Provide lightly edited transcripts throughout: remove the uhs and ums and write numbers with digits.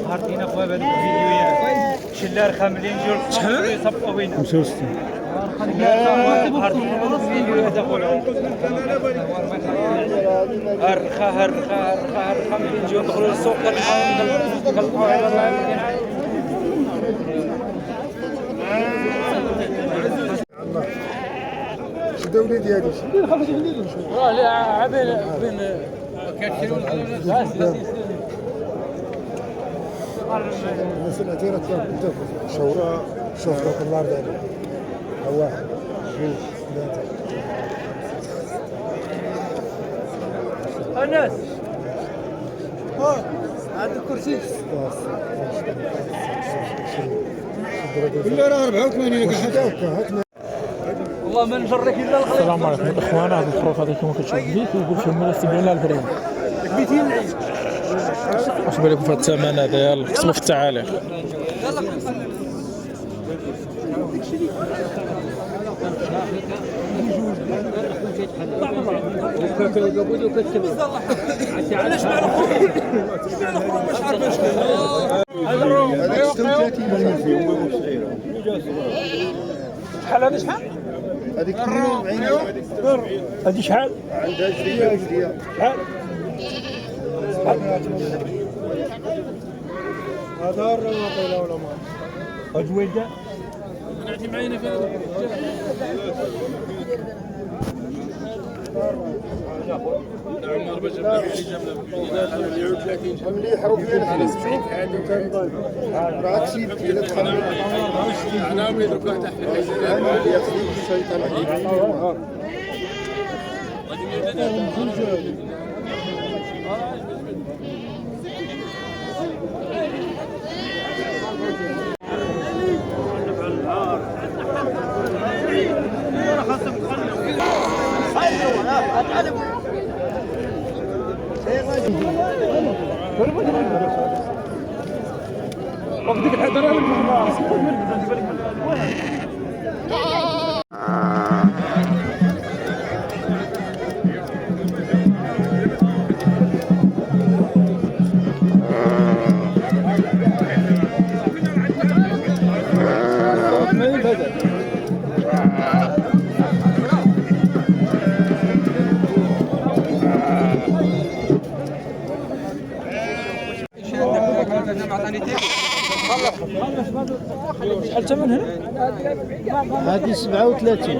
عارفين اخويا بهذوك الفيديوهات شلار خاملين جول شحال يصفقوا بينا 65 عارفين هذوك الفيديوهات اخويا هرخا مليون جول دخلوا للسوق كنلقاو على الله شدوا وليدي هادي راه لا عبين بين كاتشيرون المسألة تيرا شورا شوف دوك النار دابا واحد جوج ثلاثة الناس هذا الكرسي ولا راه 84 والله ما نجرك الا الخليل. السلام عليكم الاخوان. هذا الحروف هذه كما كتشوفوا فيه كيقول فيهم الناس 70000 ريال. 200 العيش اش بالكم في هذا الثمن هذا؟ يلاه كتبوا في التعاليق. شحال هذا شحال؟ هذيك 42 هذه شحال؟ عندها جديه شحال؟ هذا ما قيل ولا ما أجويدة نعطي معينا في هذا مليحه وكاين على 70 راك شي الا تخمم انا ويدرك واحد احنا ياخذ الشيطان عليك وقتك الحضر شحال الثمن هنا؟ هذه 37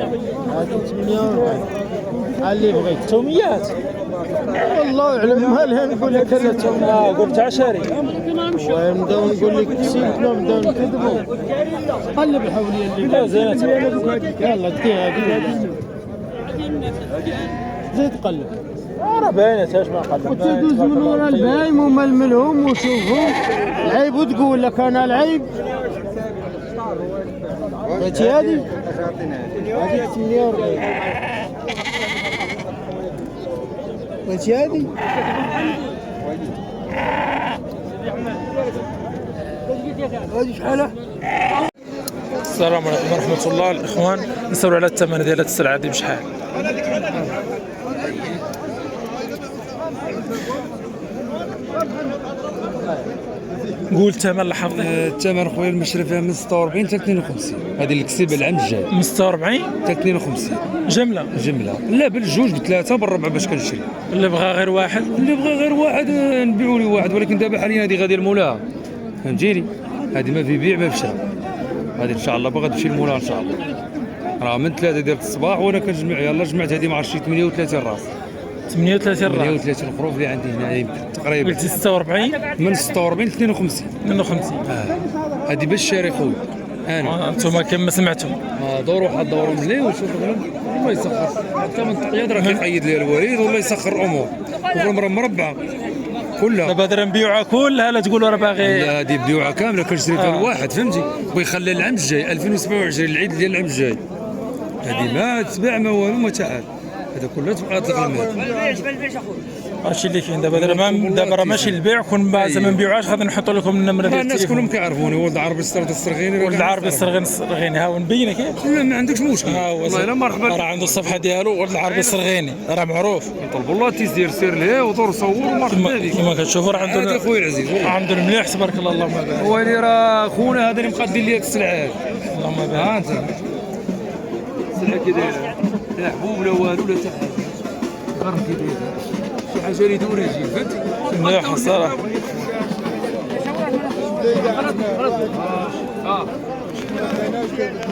هذه 48 اللي بغيت توميات والله اعلم مالها نقول لك انا توميات قلت عشري ونبداو نقول لك تسيبنا نبداو نكذبوا قلب الحوليه اللي لا زينة يلا دي هذه زيد قلب راه باينه اش ما قلب وتدوز من ورا البايم وململهم وشوفهم العيب وتقول لك انا العيب بغيتي هذه 48 بغيتي هذه هذه شحالها؟ السلام عليكم ورحمه الله. الاخوان نسولوا على الثمن ديال هذه السلعه هذه بشحال. قول الثمن لحظة. الثمن خويا المشري فيها من 46 حتى 52. هذه اللي كسب العام الجاي من 46 حتى 52 جمله لا بالجوج بثلاثه بالربع باش كنشري. اللي بغى غير واحد واحد نبيعوا لي واحد، ولكن دابا حاليا هذه غادي المولاها فهمتيني. هذه ما في بيع ما في شراء، هذه ان شاء الله باغا تمشي المولاها ان شاء الله. راه من 3 ديال الصباح وانا كنجمع، يلاه جمعت هذه مع شي 38 راس 38 راس 38 خروف اللي عندي هنا تقريبا. قلتي 46 من 46 ل 52 هذه باش شاري خويا انا. انتم كما سمعتم دوروا واحد دوروا ملي وشوف الله يسخر حتى من التقياد راه كيقيد لي الوالد والله يسخر الامور. والامور مربعه كلها. دابا هذا نبيعوها كلها لا تقولوا راه باغي؟ لا هذه بديوعه كامله كنشري فيها الواحد فهمتي، ويخلي العام الجاي 2027 العيد ديال العام الجاي. هذه ما تباع ما والو ما تعال، هذا كله تبقى تغلى. هادشي اللي كاين دابا. دابا راه ماشي البيع، كون زعما ما نبيعوهاش غادي نحطوا لكم النمره ديال الناس التليفون. كلهم كيعرفوني ولد العربي الصرغيني. ولد العربي الصرغيني ها هو نبينك. لا ما عندكش مشكل. ها هو والله الا مرحبا. راه عنده الصفحه ديالو ولد العربي الصرغيني، راه معروف. طلبوا الله تيسير سير ليه ودور صور ومرحبا بك. كما كتشوفوا راه عنده خويا العزيز عنده المليح تبارك الله. اللهم بارك. هو اللي راه خونا هذا اللي مقدم لي هاد السلعه. اللهم بارك. ها انت السلعه كي دايره لا حبوب لا والو لا حتى حاجه، غير كي دايره شي حاجه اللي دوري جي فهمتي. مليح الصراحه.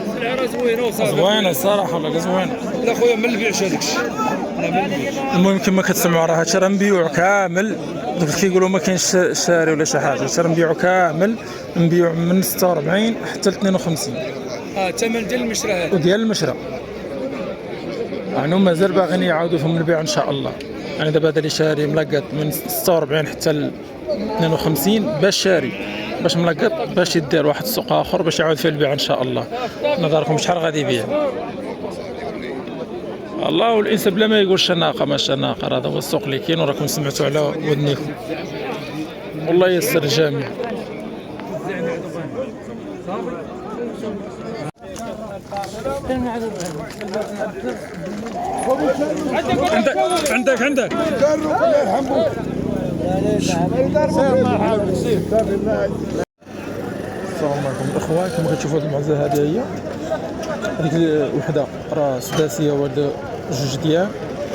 السلعه راه زوينه وصافي. زوينه الصراحه والله زوينه. لا خويا ما نبيعش هذاك الشيء. لا ما نبيعش. المهم كما كتسمعوا راه هادشي راه نبيعو كامل. دوك كيقولوا ما كاينش شاري ولا شي حاجه، هادشي راه نبيعو كامل. نبيعو من 46 حتى ل 52 الثمن ديال المشرى هذا وديال المشرى. يعني مازال باغيين يعاودوا فيهم البيع ان شاء الله. يعني دابا هذا اللي شاري ملقط من 46 حتى ل 52 باش شاري، باش ملقط باش يدير واحد السوق اخر باش يعاود فيه البيع ان شاء الله. نظركم شحال غادي يبيع الله. والانسان بلا ما يقول شناقه ما شناقه، هذا هو السوق اللي كاين وراكم سمعتوا على ودنيكم. والله يسر الجميع. عندك السلام عليكم الاخوان. كما كتشوفوا هذه المعزه هذه هي هذيك الوحده راه سداسيه وهاد جوج ديال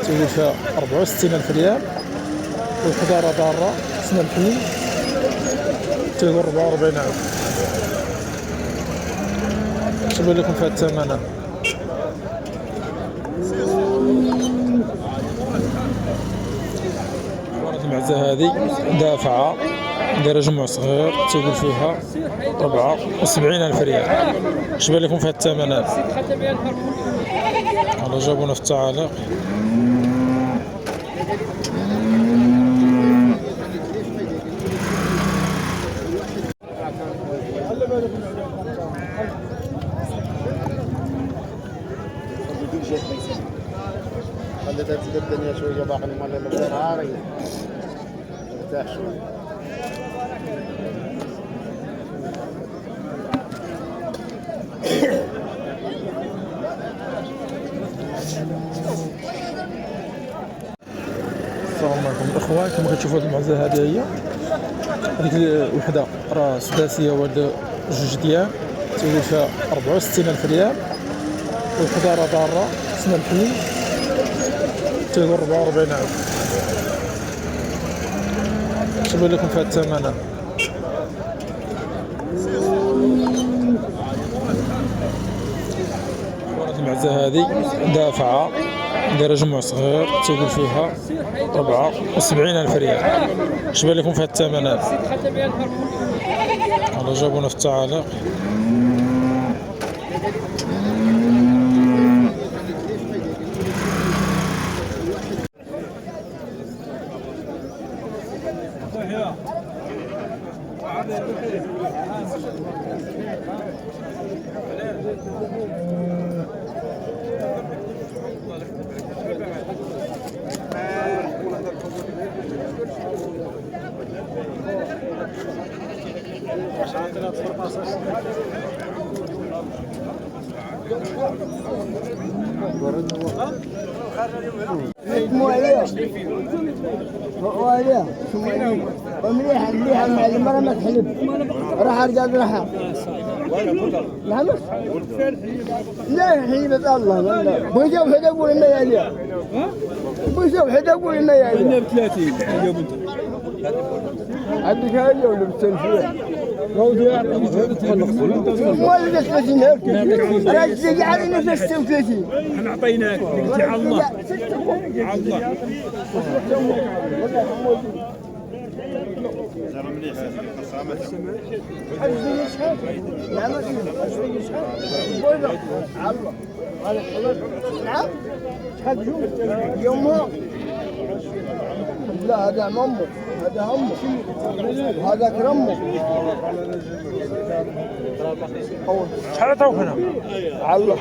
تولي فيها 64,000 ريال. والوحده راه ضاره سنه الحين تيقول 44,000. شنو لكم في هذا الثمن؟ المعزه هذه دافعه دايره جمع صغير تيقول فيها 74,000 ريال. شبان لكم في هذا الثمن هذا؟ الله جابونا في التعاليق. خليتها تزيد الدنيا شويه باقي مال الزهاري ارتاح شويه. السلام عليكم الاخوان. كما كتشوفوا هذه المعزه هذه هي هذيك الوحده راه سداسيه وهاد جوج ديال تولي فيها 64,000 ريال. والوحده راه ضاره سنه الحين تيقول 44,000. شنو لكم في هذا الثمن هذا؟ المعزه هذه دافعه دايره جمع صغير تيقول فيها 74,000 ريال. شبان لكم في هذا الثمن هذا؟ الله جابونا في التعاليق. ومليحة مليحة مع المرة ما تحلب راح ارجع راحة. نعم لا حليبة الله لا بوجه وحده اقول ما يالي بوجه وحده اقول ما يالي 30 عندك هاي ولا بالتنفيذ روضي والله 30 انا تجي على نفس 30 احنا اعطيناك على الله على الله. نعم يومها لا هذا عمه هذا همه وهذا كرمه. شحال عطاوك هنا؟ على الله